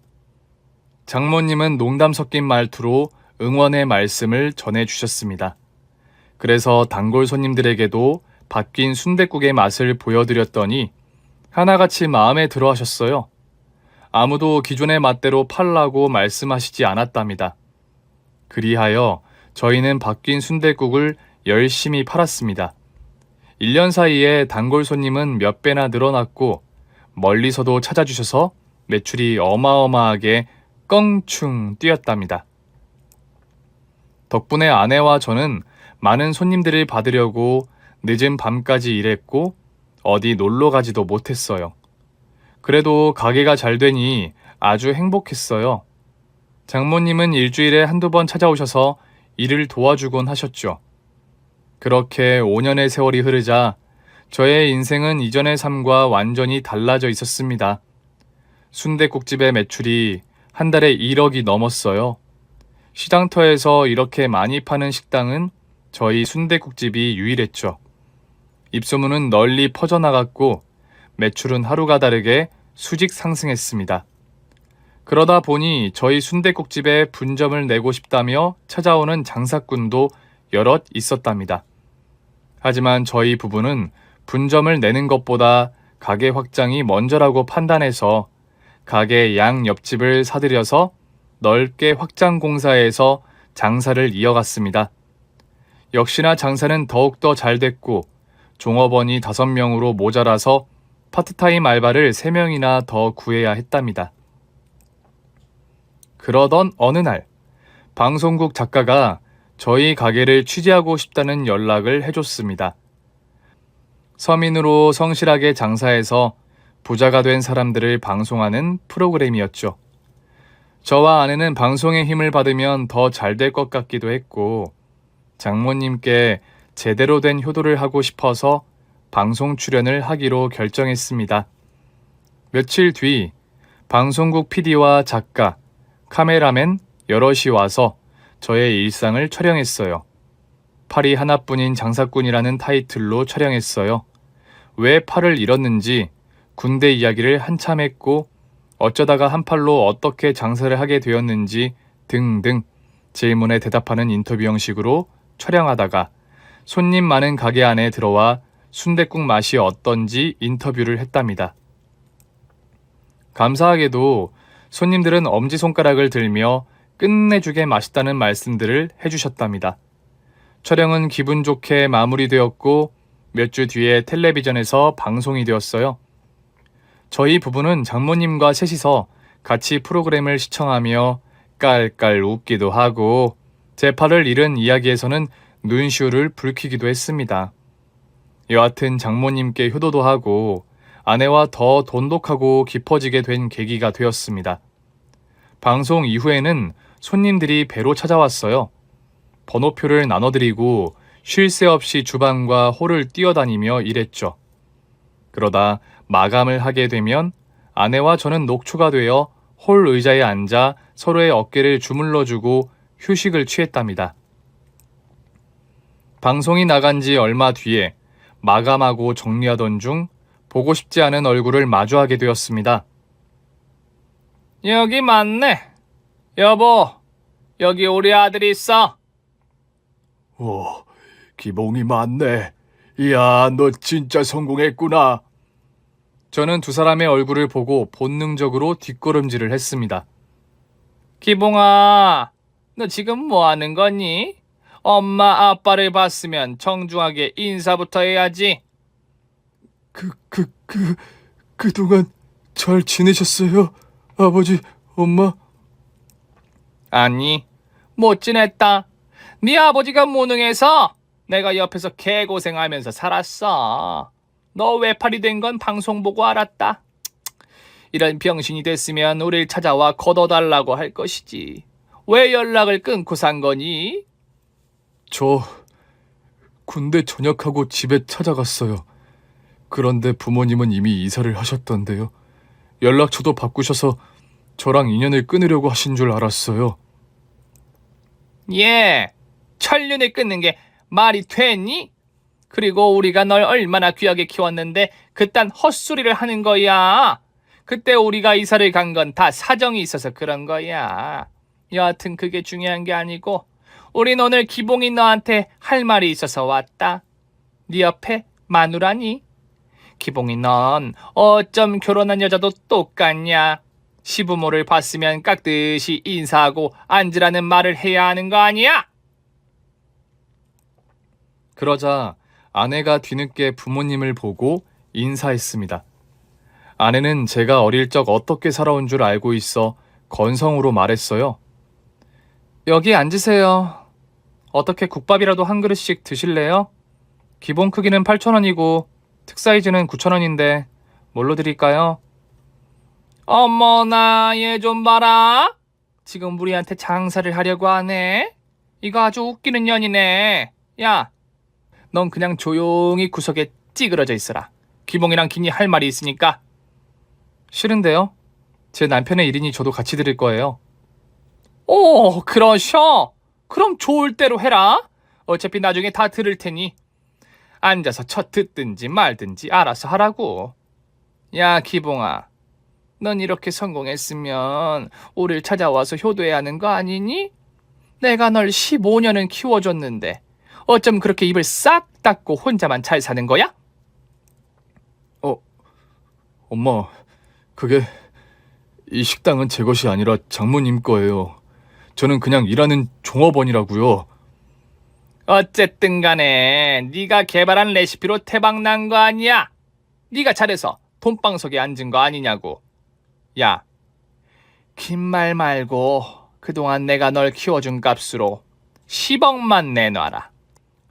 장모님은 농담 섞인 말투로 응원의 말씀을 전해주셨습니다. 그래서 단골 손님들에게도 바뀐 순댓국의 맛을 보여드렸더니 하나같이 마음에 들어 하셨어요. 아무도 기존의 맛대로 팔라고 말씀하시지 않았답니다. 그리하여 저희는 바뀐 순댓국을 열심히 팔았습니다. 1년 사이에 단골 손님은 몇 배나 늘어났고 멀리서도 찾아주셔서 매출이 어마어마하게 껑충 뛰었답니다. 덕분에 아내와 저는 많은 손님들을 받으려고 늦은 밤까지 일했고 어디 놀러 가지도 못했어요. 그래도 가게가 잘 되니 아주 행복했어요. 장모님은 일주일에 한두 번 찾아오셔서 일을 도와주곤 하셨죠. 그렇게 5년의 세월이 흐르자 저의 인생은 이전의 삶과 완전히 달라져 있었습니다. 순댓국집의 매출이 한 달에 1억이 넘었어요. 시장터에서 이렇게 많이 파는 식당은 저희 순댓국집이 유일했죠. 입소문은 널리 퍼져나갔고 매출은 하루가 다르게 수직 상승했습니다. 그러다 보니 저희 순댓국집에 분점을 내고 싶다며 찾아오는 장사꾼도 여럿 있었답니다. 하지만 저희 부부는 분점을 내는 것보다 가게 확장이 먼저라고 판단해서 가게 양 옆집을 사들여서 넓게 확장 공사해서 장사를 이어갔습니다. 역시나 장사는 더욱더 잘 됐고 종업원이 5명으로 모자라서 파트타임 알바를 3명이나 더 구해야 했답니다. 그러던 어느 날 방송국 작가가 저희 가게를 취재하고 싶다는 연락을 해줬습니다. 서민으로 성실하게 장사해서 부자가 된 사람들을 방송하는 프로그램이었죠. 저와 아내는 방송의 힘을 받으면 더 잘 될 것 같기도 했고 장모님께 제대로 된 효도를 하고 싶어서 방송 출연을 하기로 결정했습니다. 며칠 뒤 방송국 PD와 작가, 카메라맨 여럿이 와서 저의 일상을 촬영했어요. 팔이 하나뿐인 장사꾼이라는 타이틀로 촬영했어요. 왜 팔을 잃었는지 군대 이야기를 한참 했고 어쩌다가 한 팔로 어떻게 장사를 하게 되었는지 등등 질문에 대답하는 인터뷰 형식으로 촬영하다가 손님 많은 가게 안에 들어와 순댓국 맛이 어떤지 인터뷰를 했답니다. 감사하게도 손님들은 엄지손가락을 들며 끝내주게 맛있다는 말씀들을 해주셨답니다. 촬영은 기분 좋게 마무리되었고 몇 주 뒤에 텔레비전에서 방송이 되었어요. 저희 부부는 장모님과 셋이서 같이 프로그램을 시청하며 깔깔 웃기도 하고 제 팔을 잃은 이야기에서는 눈시울을 붉히기도 했습니다. 여하튼 장모님께 효도도 하고 아내와 더 돈독하고 깊어지게 된 계기가 되었습니다. 방송 이후에는 손님들이 배로 찾아왔어요. 번호표를 나눠드리고 쉴 새 없이 주방과 홀을 뛰어다니며 일했죠. 그러다 마감을 하게 되면 아내와 저는 녹초가 되어 홀 의자에 앉아 서로의 어깨를 주물러주고 휴식을 취했답니다. 방송이 나간 지 얼마 뒤에 마감하고 정리하던 중 보고 싶지 않은 얼굴을 마주하게 되었습니다. 여기 맞네. 여보, 여기 우리 아들이 있어. 오, 기봉이 많네. 이야, 너 진짜 성공했구나. 저는 두 사람의 얼굴을 보고 본능적으로 뒷걸음질을 했습니다. 기봉아, 너 지금 뭐 하는 거니? 엄마 아빠를 봤으면 정중하게 인사부터 해야지. 그동안 잘 지내셨어요? 아버지, 엄마? 아니, 못 지냈다. 네 아버지가 무능해서 내가 옆에서 개고생하면서 살았어. 너 외팔이 된 건 방송 보고 알았다. 이런 병신이 됐으면 우릴 찾아와 걷어달라고 할 것이지. 왜 연락을 끊고 산 거니? 저 군대 전역하고 집에 찾아갔어요. 그런데 부모님은 이미 이사를 하셨던데요. 연락처도 바꾸셔서 저랑 인연을 끊으려고 하신 줄 알았어요. 예, 천륜을 끊는 게 말이 됐니? 그리고 우리가 널 얼마나 귀하게 키웠는데 그딴 헛소리를 하는 거야. 그때 우리가 이사를 간 건 다 사정이 있어서 그런 거야. 여하튼 그게 중요한 게 아니고 우린 오늘 기봉이 너한테 할 말이 있어서 왔다. 네 옆에 마누라니? 기봉이 넌 어쩜 결혼한 여자도 똑같냐? 시부모를 봤으면 깍듯이 인사하고 앉으라는 말을 해야 하는 거 아니야? 그러자 아내가 뒤늦게 부모님을 보고 인사했습니다. 아내는 제가 어릴 적 어떻게 살아온 줄 알고 있어 건성으로 말했어요. 여기 앉으세요. 어떻게 국밥이라도 한 그릇씩 드실래요? 기본 크기는 8,000원이고 특사이즈는 9,000원인데 뭘로 드릴까요? 어머나 얘 좀 봐라. 지금 우리한테 장사를 하려고 하네. 이거 아주 웃기는 년이네. 야, 넌 그냥 조용히 구석에 찌그러져 있어라. 기봉이랑 긴이 할 말이 있으니까. 싫은데요? 제 남편의 일이니 저도 같이 드릴 거예요. 오, 그러셔. 그럼 좋을 대로 해라. 어차피 나중에 다 들을 테니. 앉아서 첫 듣든지 말든지 알아서 하라고. 야, 기봉아. 넌 이렇게 성공했으면 우릴 찾아와서 효도해야 하는 거 아니니? 내가 널 15년은 키워줬는데 어쩜 그렇게 입을 싹 닫고 혼자만 잘 사는 거야? 엄마, 그게 이 식당은 제 것이 아니라 장모님 거예요. 저는 그냥 일하는 종업원이라고요. 어쨌든 간에 네가 개발한 레시피로 대박 난 거 아니야? 네가 잘해서 돈방석에 앉은 거 아니냐고. 야, 긴 말 말고 그동안 내가 널 키워준 값으로 10억만 내놔라.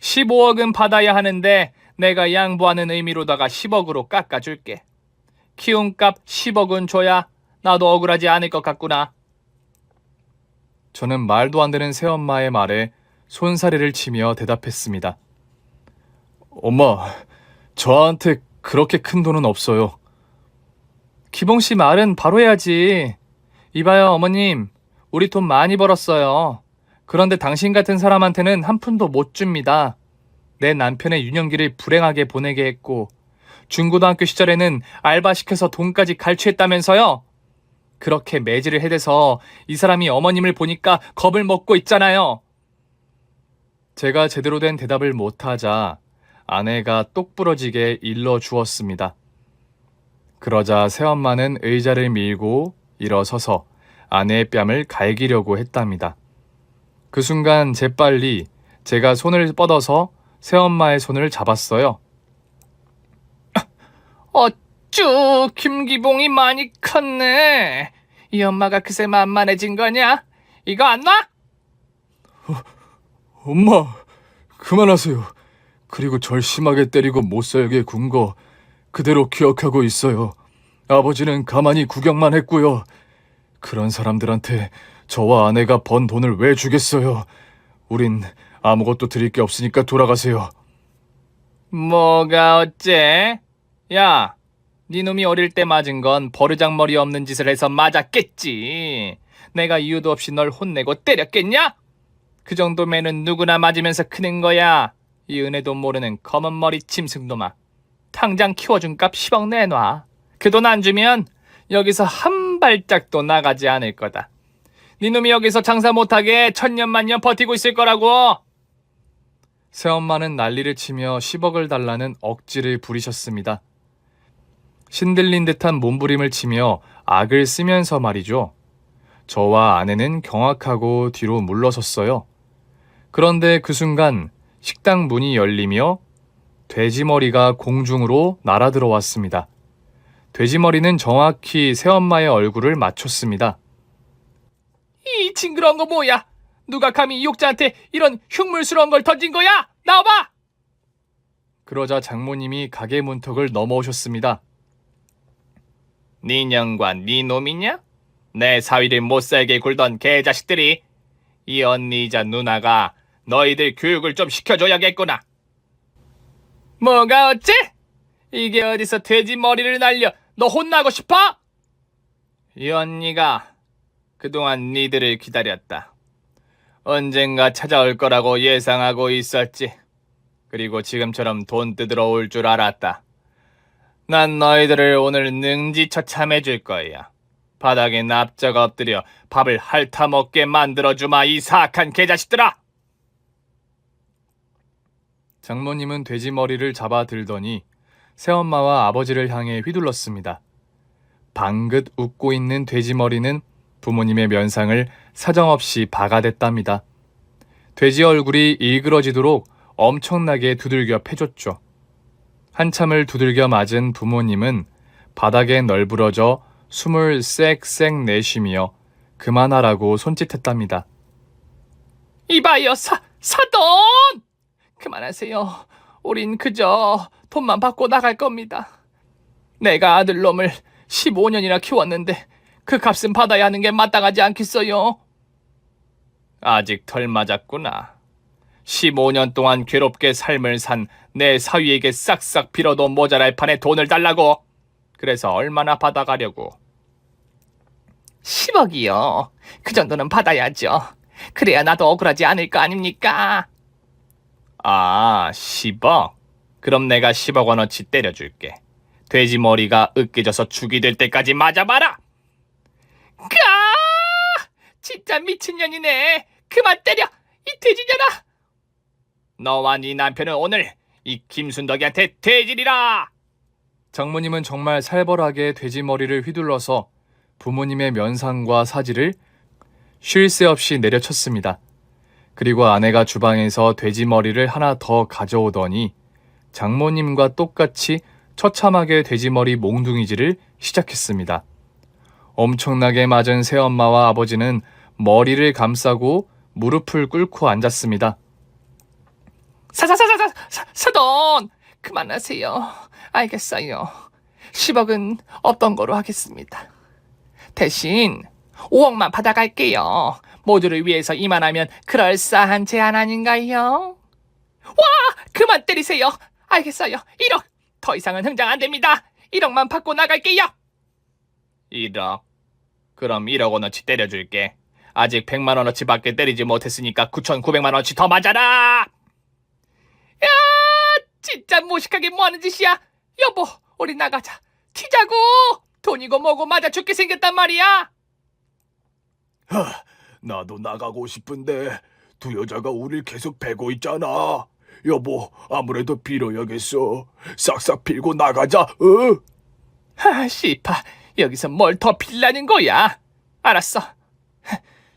15억은 받아야 하는데 내가 양보하는 의미로다가 10억으로 깎아줄게. 키움값 10억은 줘야 나도 억울하지 않을 것 같구나. 저는 말도 안 되는 새엄마의 말에 손사래를 치며 대답했습니다. 엄마, 저한테 그렇게 큰 돈은 없어요. 기봉 씨 말은 바로 해야지. 이봐요, 어머님. 우리 돈 많이 벌었어요. 그런데 당신 같은 사람한테는 한 푼도 못 줍니다. 내 남편의 유년기를 불행하게 보내게 했고 중고등학교 시절에는 알바시켜서 돈까지 갈취했다면서요? 그렇게 매질을 해대서 이 사람이 어머님을 보니까 겁을 먹고 있잖아요. 제가 제대로 된 대답을 못하자 아내가 똑부러지게 일러주었습니다. 그러자 새엄마는 의자를 밀고 일어서서 아내의 뺨을 갈기려고 했답니다. 그 순간 재빨리 제가 손을 뻗어서 새엄마의 손을 잡았어요. 어쭈, 김기봉이 많이 컸네. 이 엄마가 그새 만만해진 거냐? 이거 안 놔? 엄마, 그만하세요. 그리고 절 심하게 때리고 못 살게 군 거 그대로 기억하고 있어요. 아버지는 가만히 구경만 했고요. 그런 사람들한테 저와 아내가 번 돈을 왜 주겠어요? 우린 아무것도 드릴 게 없으니까 돌아가세요. 뭐가 어째? 야, 네 놈이 어릴 때 맞은 건 버르장머리 없는 짓을 해서 맞았겠지. 내가 이유도 없이 널 혼내고 때렸겠냐? 그 정도면은 누구나 맞으면서 크는 거야. 이 은혜도 모르는 검은머리 짐승놈아. 당장 키워준 값 10억 내놔. 그 돈 안 주면 여기서 한 발짝도 나가지 않을 거다. 네 놈이 여기서 장사 못하게 천년만년 버티고 있을 거라고. 새엄마는 난리를 치며 10억을 달라는 억지를 부리셨습니다. 신들린 듯한 몸부림을 치며 악을 쓰면서 말이죠. 저와 아내는 경악하고 뒤로 물러섰어요. 그런데 그 순간 식당 문이 열리며 돼지머리가 공중으로 날아들어왔습니다. 돼지머리는 정확히 새엄마의 얼굴을 맞췄습니다. 이 징그러운 거 뭐야? 누가 감히 이욕자한테 이런 흉물스러운 걸 던진 거야? 나와봐! 그러자 장모님이 가게 문턱을 넘어오셨습니다. 네 년과 네 놈이냐? 내 사위를 못살게 굴던 개자식들이. 이 언니이자 누나가 너희들 교육을 좀 시켜줘야겠구나. 뭐가 어째? 이게 어디서 돼지 머리를 날려 너 혼나고 싶어? 이 언니가 그동안 니들을 기다렸다. 언젠가 찾아올 거라고 예상하고 있었지. 그리고 지금처럼 돈 뜯으러 올 줄 알았다. 난 너희들을 오늘 능지처참해줄 거야. 바닥에 납작 엎드려 밥을 핥아먹게 만들어주마, 이 사악한 개자식들아! 장모님은 돼지 머리를 잡아 들더니 새엄마와 아버지를 향해 휘둘렀습니다. 방긋 웃고 있는 돼지 머리는 부모님의 면상을 사정없이 박아댔답니다. 돼지 얼굴이 일그러지도록 엄청나게 두들겨 패줬죠. 한참을 두들겨 맞은 부모님은 바닥에 널브러져 숨을 쌕쌕 내쉬며 그만하라고 손짓했답니다. 이봐요, 사돈! 그만하세요. 우린 그저 돈만 받고 나갈 겁니다. 내가 아들놈을 15년이나 키웠는데 그 값은 받아야 하는 게 마땅하지 않겠어요? 아직 덜 맞았구나. 15년 동안 괴롭게 삶을 산 내 사위에게 싹싹 빌어도 모자랄 판에 돈을 달라고. 그래서 얼마나 받아가려고? 10억이요. 그 정도는 받아야죠. 그래야 나도 억울하지 않을 거 아닙니까? 아, 10억? 그럼 내가 10억 원어치 때려줄게. 돼지 머리가 으깨져서 죽이 될 때까지 맞아봐라! 진짜 미친년이네. 그만 때려, 이 돼지년아! 너와 네 남편은 오늘 이 김순덕이한테 돼지리라! 장모님은 정말 살벌하게 돼지 머리를 휘둘러서 부모님의 면상과 사지를 쉴 새 없이 내려쳤습니다. 그리고 아내가 주방에서 돼지 머리를 하나 더 가져오더니 장모님과 똑같이 처참하게 돼지 머리 몽둥이질을 시작했습니다. 엄청나게 맞은 새엄마와 아버지는 머리를 감싸고 무릎을 꿇고 앉았습니다. 사돈! 그만하세요. 알겠어요. 10억은 없던 거로 하겠습니다. 대신 5억만 받아갈게요. 모두를 위해서 이만하면 그럴싸한 제안 아닌가요? 와! 그만 때리세요. 알겠어요. 1억! 더 이상은 흥장 안 됩니다. 1억만 받고 나갈게요. 1억? 그럼 1억 원어치 때려줄게. 아직 100만 원어치밖에 때리지 못했으니까 9,900만 원어치 더 맞아라! 야! 진짜 무식하게 뭐하는 짓이야? 여보, 우리 나가자. 튀자고! 돈이고 뭐고 맞아 죽게 생겼단 말이야. 나도 나가고 싶은데 두 여자가 우릴 계속 베고 있잖아. 여보, 아무래도 빌어야겠어. 싹싹 빌고 나가자. 씨파, 여기서 뭘 더 빌라는 거야? 알았어.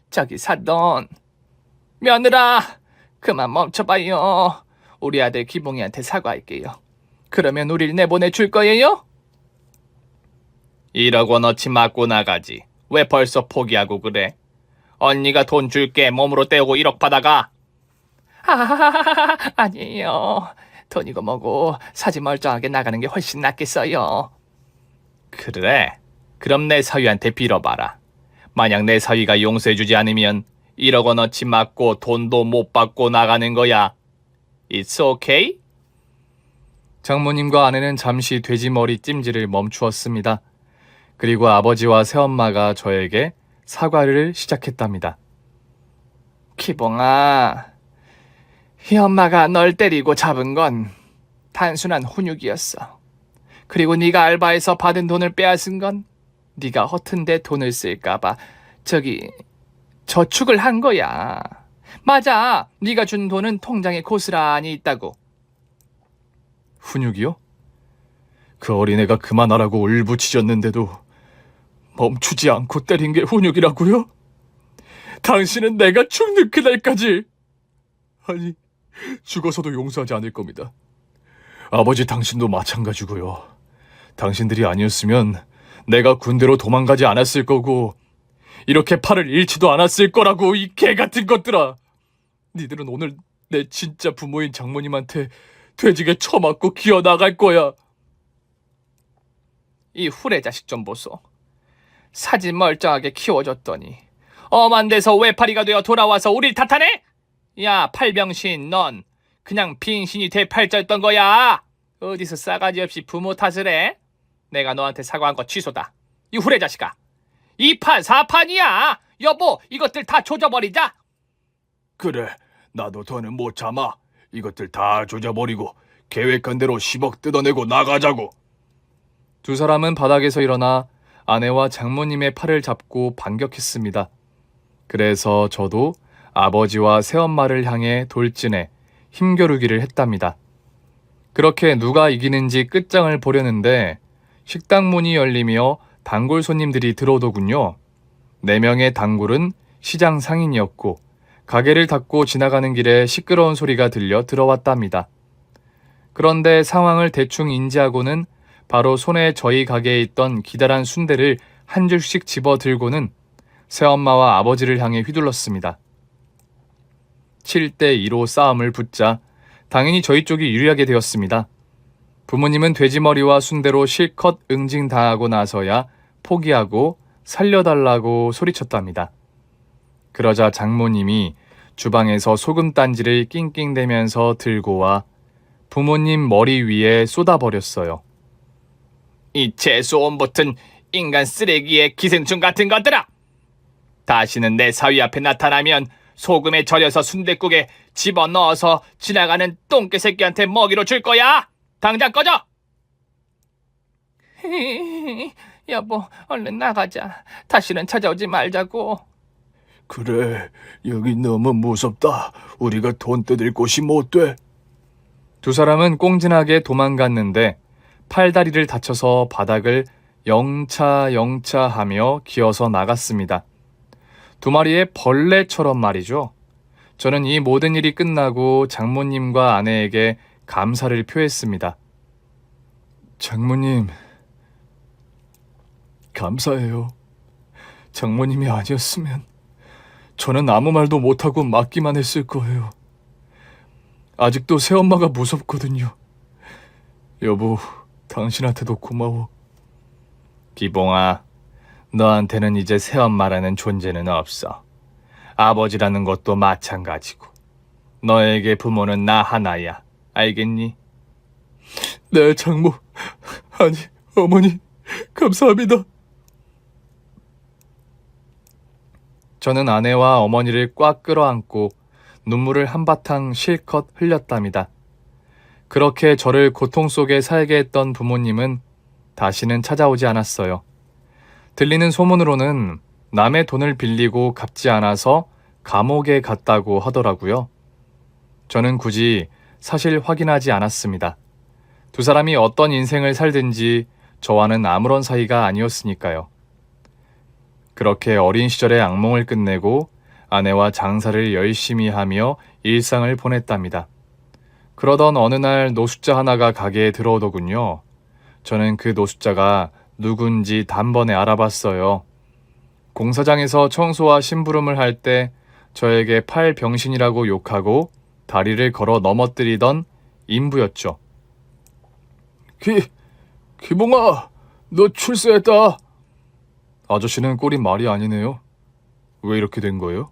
저기 사돈, 며느라, 그만 멈춰봐요. 우리 아들 기봉이한테 사과할게요. 그러면 우릴 내보내줄 거예요? 1억 원어치 맞고 나가지. 왜 벌써 포기하고 그래? 언니가 돈 줄게. 몸으로 떼고 1억 받아가. 아니에요. 돈이고 뭐고 사지 멀쩡하게 나가는 게 훨씬 낫겠어요. 그래? 그럼 내 사위한테 빌어봐라. 만약 내 사위가 용서해주지 않으면 1억 원어치 맞고 돈도 못 받고 나가는 거야. It's okay? 장모님과 아내는 잠시 돼지 머리 찜질을 멈추었습니다. 그리고 아버지와 새엄마가 저에게 사과를 시작했답니다. 기봉아, 이 엄마가 널 때리고 잡은 건 단순한 훈육이었어. 그리고 네가 알바해서 받은 돈을 빼앗은 건 네가 허튼 데 돈을 쓸까봐 저축을 한 거야. 맞아, 네가 준 돈은 통장에 고스란히 있다고. 훈육이요? 그 어린애가 그만하라고 울부짖었는데도 멈추지 않고 때린 게 훈육이라고요? 당신은 내가 죽는 그날까지, 아니, 죽어서도 용서하지 않을 겁니다. 아버지 당신도 마찬가지고요. 당신들이 아니었으면 내가 군대로 도망가지 않았을 거고 이렇게 팔을 잃지도 않았을 거라고, 이 개 같은 것들아. 니들은 오늘 내 진짜 부모인 장모님한테 돼지게 쳐맞고 기어나갈 거야. 이 후레 자식 좀 보소. 사진 멀쩡하게 키워줬더니 엄한 데서 외파리가 되어 돌아와서 우릴 탓하네? 야, 팔병신, 넌 그냥 빙신이 될 팔자였던 거야. 어디서 싸가지 없이 부모 탓을 해? 내가 너한테 사과한 거 취소다. 이 후레 자식아. 2판 4판이야. 여보, 이것들 다 조져버리자. 그래, 나도 더는 못 참아. 이것들 다 조져버리고 계획한 대로 10억 뜯어내고 나가자고. 두 사람은 바닥에서 일어나 아내와 장모님의 팔을 잡고 반격했습니다. 그래서 저도 아버지와 새엄마를 향해 돌진해 힘겨루기를 했답니다. 그렇게 누가 이기는지 끝장을 보려는데 식당 문이 열리며 단골 손님들이 들어오더군요. 4명의 단골은 시장 상인이었고 가게를 닫고 지나가는 길에 시끄러운 소리가 들려 들어왔답니다. 그런데 상황을 대충 인지하고는 바로 손에 저희 가게에 있던 기다란 순대를 한 줄씩 집어 들고는 새엄마와 아버지를 향해 휘둘렀습니다. 7대2로 싸움을 붙자 당연히 저희 쪽이 유리하게 되었습니다. 부모님은 돼지머리와 순대로 실컷 응징당하고 나서야 포기하고 살려달라고 소리쳤답니다. 그러자 장모님이 주방에서 소금 단지를 낑낑대면서 들고 와 부모님 머리 위에 쏟아버렸어요. 이 재수없는 붙은 인간 쓰레기의 기생충 같은 것들아! 다시는 내 사위 앞에 나타나면 소금에 절여서 순댓국에 집어넣어서 지나가는 똥개 새끼한테 먹이로 줄 거야! 당장 꺼져! 여보, 얼른 나가자. 다시는 찾아오지 말자고. 그래, 여기 너무 무섭다. 우리가 돈 뜯을 곳이 못 돼. 두 사람은 꽁진하게 도망갔는데 팔다리를 다쳐서 바닥을 영차 하며 기어서 나갔습니다. 2마리의 벌레처럼 말이죠. 저는 이 모든 일이 끝나고 장모님과 아내에게 감사를 표했습니다. 장모님, 감사해요. 장모님이 아니었으면 저는 아무 말도 못하고 맞기만 했을 거예요. 아직도 새엄마가 무섭거든요. 여보, 당신한테도 고마워. 기봉아, 너한테는 이제 새엄마라는 존재는 없어. 아버지라는 것도 마찬가지고. 너에게 부모는 나 하나야. 알겠니? 네, 장모. 아니, 어머니, 감사합니다. 저는 아내와 어머니를 꽉 끌어안고 눈물을 한바탕 실컷 흘렸답니다. 그렇게 저를 고통 속에 살게 했던 부모님은 다시는 찾아오지 않았어요. 들리는 소문으로는 남의 돈을 빌리고 갚지 않아서 감옥에 갔다고 하더라고요. 저는 굳이 사실 확인하지 않았습니다. 두 사람이 어떤 인생을 살든지 저와는 아무런 사이가 아니었으니까요. 그렇게 어린 시절의 악몽을 끝내고 아내와 장사를 열심히 하며 일상을 보냈답니다. 그러던 어느 날 노숙자 하나가 가게에 들어오더군요. 저는 그 노숙자가 누군지 단번에 알아봤어요. 공사장에서 청소와 심부름을 할 때 저에게 팔 병신이라고 욕하고 다리를 걸어 넘어뜨리던 인부였죠. 기봉아, 너 출세했다. 아저씨는 꼴이 말이 아니네요. 왜 이렇게 된 거예요?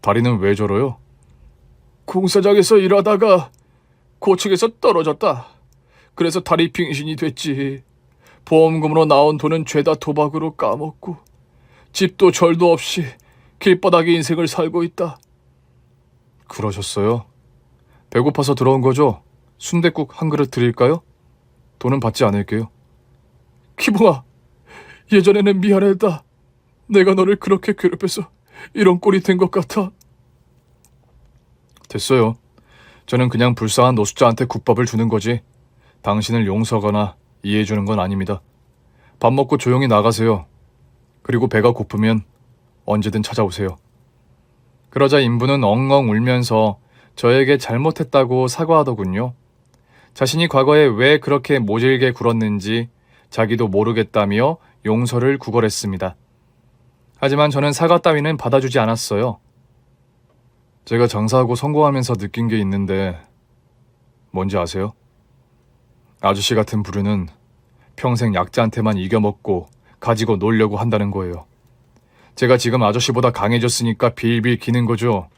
다리는 왜 저러요? 공사장에서 일하다가 고층에서 떨어졌다. 그래서 다리 빙신이 됐지. 보험금으로 나온 돈은 죄다 도박으로 까먹고 집도 절도 없이 길바닥의 인생을 살고 있다. 그러셨어요? 배고파서 들어온 거죠? 순댓국 한 그릇 드릴까요? 돈은 받지 않을게요. 기봉아, 예전에는 미안했다. 내가 너를 그렇게 괴롭혀서 이런 꼴이 된 것 같아. 됐어요. 저는 그냥 불쌍한 노숙자한테 국밥을 주는 거지. 당신을 용서하거나 이해해주는 건 아닙니다. 밥 먹고 조용히 나가세요. 그리고 배가 고프면 언제든 찾아오세요. 그러자 인부는 엉엉 울면서 저에게 잘못했다고 사과하더군요. 자신이 과거에 왜 그렇게 모질게 굴었는지 자기도 모르겠다며 용서를 구걸했습니다. 하지만 저는 사과 따위는 받아주지 않았어요. 제가 장사하고 성공하면서 느낀 게 있는데 뭔지 아세요? 아저씨 같은 부류는 평생 약자한테만 이겨먹고 가지고 놀려고 한다는 거예요. 제가 지금 아저씨보다 강해졌으니까 빌빌 기는 거죠.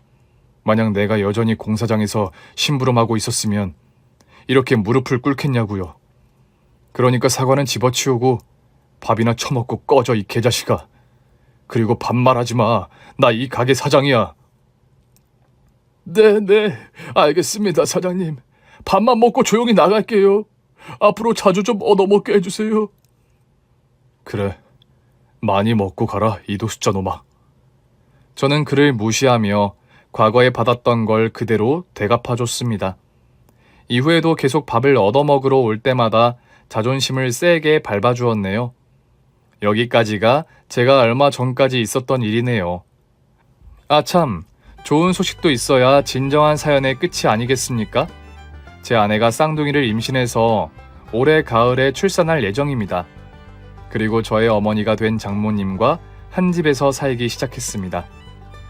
만약 내가 여전히 공사장에서 심부름하고 있었으면 이렇게 무릎을 꿇겠냐고요. 그러니까 사과는 집어치우고 밥이나 처먹고 꺼져, 이 개자식아. 그리고 반말하지 마. 나 이 가게 사장이야. 네, 알겠습니다, 사장님. 밥만 먹고 조용히 나갈게요. 앞으로 자주 좀 얻어먹게 해주세요. 그래. 많이 먹고 가라, 이도수자 놈아. 저는 그를 무시하며 과거에 받았던 걸 그대로 되갚아줬습니다. 이후에도 계속 밥을 얻어먹으러 올 때마다 자존심을 세게 밟아주었네요. 여기까지가 제가 얼마 전까지 있었던 일이네요. 참, 좋은 소식도 있어야 진정한 사연의 끝이 아니겠습니까? 제 아내가 쌍둥이를 임신해서 올해 가을에 출산할 예정입니다. 그리고 저의 어머니가 된 장모님과 한 집에서 살기 시작했습니다.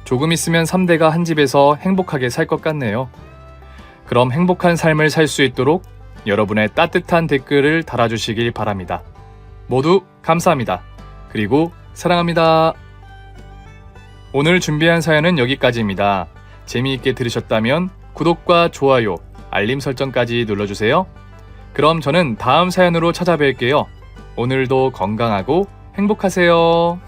조금 있으면 3대가 한 집에서 행복하게 살 것 같네요. 그럼 행복한 삶을 살 수 있도록 여러분의 따뜻한 댓글을 달아주시길 바랍니다. 모두 감사합니다. 그리고 사랑합니다. 오늘 준비한 사연은 여기까지입니다. 재미있게 들으셨다면 구독과 좋아요, 알림 설정까지 눌러주세요. 그럼 저는 다음 사연으로 찾아뵐게요. 오늘도 건강하고 행복하세요.